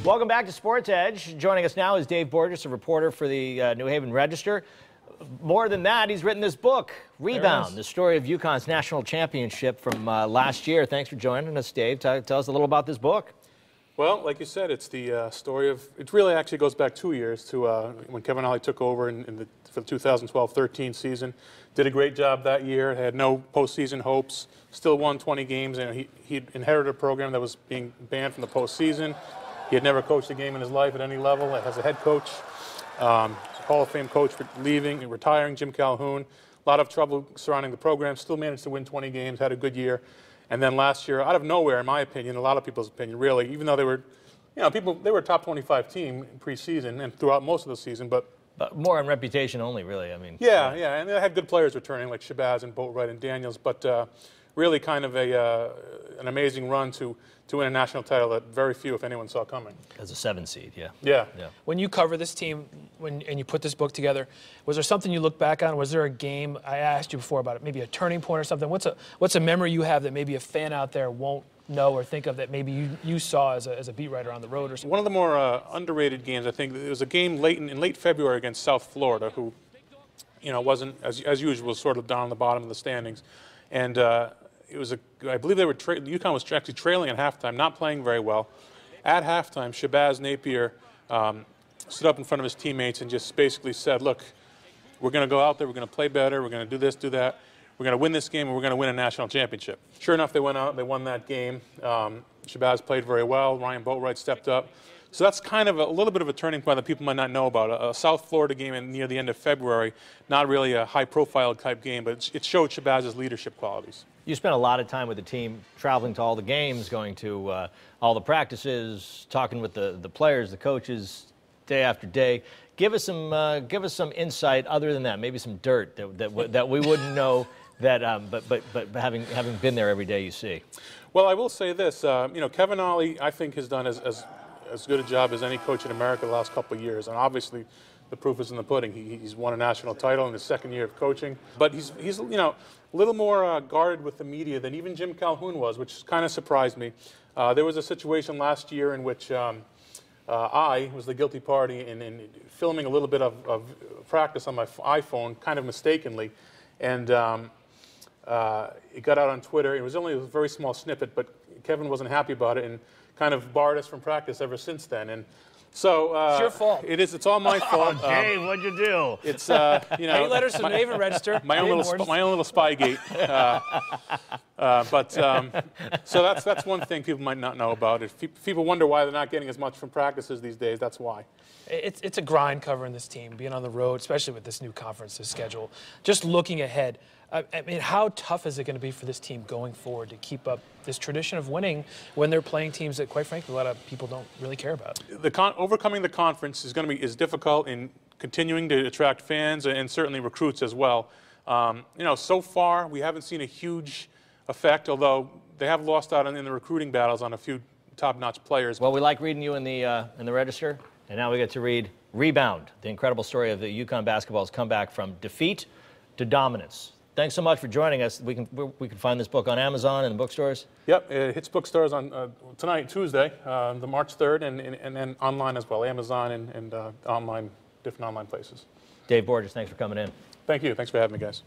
Welcome back to Sports Edge. Joining us now is Dave Borges, a reporter for the New Haven Register. More than that, he's written this book, Rebound, the story of UConn's national championship from last year. Thanks for joining us, Dave. Tell us a little about this book. Well, like you said, it's the story of, it really actually goes back 2 years to when Kevin Ollie took over for the 2012-13 season. Did a great job that year, had no postseason hopes, still won 20 games, and he inherited a program that was being banned from the postseason. He had never coached a game in his life at any level as a head coach. Hall of Fame coach for leaving and retiring, Jim Calhoun. A lot of trouble surrounding the program, still managed to win 20 games, had a good year. And then last year, out of nowhere, in my opinion, a lot of people's opinion, really, even though they were, they were a top 25 team in preseason and throughout most of the season, but more on reputation only, really. I mean, yeah, and they had good players returning like Shabazz and Boatwright and Daniels, but really kind of an amazing run to win a national title that very few, if anyone, saw coming. As a 7 seed, yeah. Yeah. When you cover this team and you put this book together, was there something you look back on? Was there a game, I asked you before about it, maybe a turning point or something? What's a memory you have that maybe a fan out there won't know or think of that maybe you saw as a beat writer on the road or something? One of the more underrated games, I think, it was a game in late February against South Florida, who, wasn't, as usual, sort of down on the bottom of the standings. And it was I believe they were UConn was actually trailing at halftime, not playing very well. At halftime, Shabazz Napier stood up in front of his teammates and just basically said, "Look, we're going to go out there, we're going to play better, we're going to do this, do that. We're going to win this game, and we're going to win a national championship." Sure enough, they went out, they won that game. Shabazz played very well. Ryan Boatwright stepped up. So that's kind of a little bit of a turning point that people might not know about. A South Florida game near the end of February, not really a high-profile type game, but it showed Shabazz's leadership qualities. You spent a lot of time with the team, traveling to all the games, going to all the practices, talking with the players, the coaches, day after day. Give us some insight other than that, maybe some dirt that we wouldn't know. But having been there every day, you see. Well, I will say this. Kevin Ollie, I think, has done as good a job as any coach in America the last couple of years, and obviously the proof is in the pudding. He's won a national title in his second year of coaching, but he's a little more guarded with the media than even Jim Calhoun was, which kind of surprised me. There was a situation last year in which I was the guilty party in filming a little bit of practice on my iPhone, kind of mistakenly, and it got out on Twitter. It was only a very small snippet, but Kevin wasn't happy about it and kind of barred us from practice ever since then. And so it's your fault. It is. It's all my fault. Oh, Dave, what'd you do? It's 8 letters from the Haven Register. My own little Spygate. So that's one thing people might not know about. If people wonder why they're not getting as much from practices these days, that's why. It's a grind covering this team, being on the road, especially with this new conference schedule. Just looking ahead, I mean, how tough is it going to be for this team going forward to keep up this tradition of winning when they're playing teams that, quite frankly, a lot of people don't really care about? Overcoming the conference is difficult in continuing to attract fans and certainly recruits as well. So far we haven't seen a huge effect, although they have lost out in the recruiting battles on a few top-notch players. Well, we like reading you in the Register, and now we get to read Rebound, the incredible story of the UConn basketball's comeback from defeat to dominance. Thanks so much for joining us. We can find this book on Amazon and the bookstores. Yep, it hits bookstores on tonight, Tuesday, the March 3rd, and then online as well, Amazon and different online places. Dave Borges, thanks for coming in. Thank you. Thanks for having me, guys.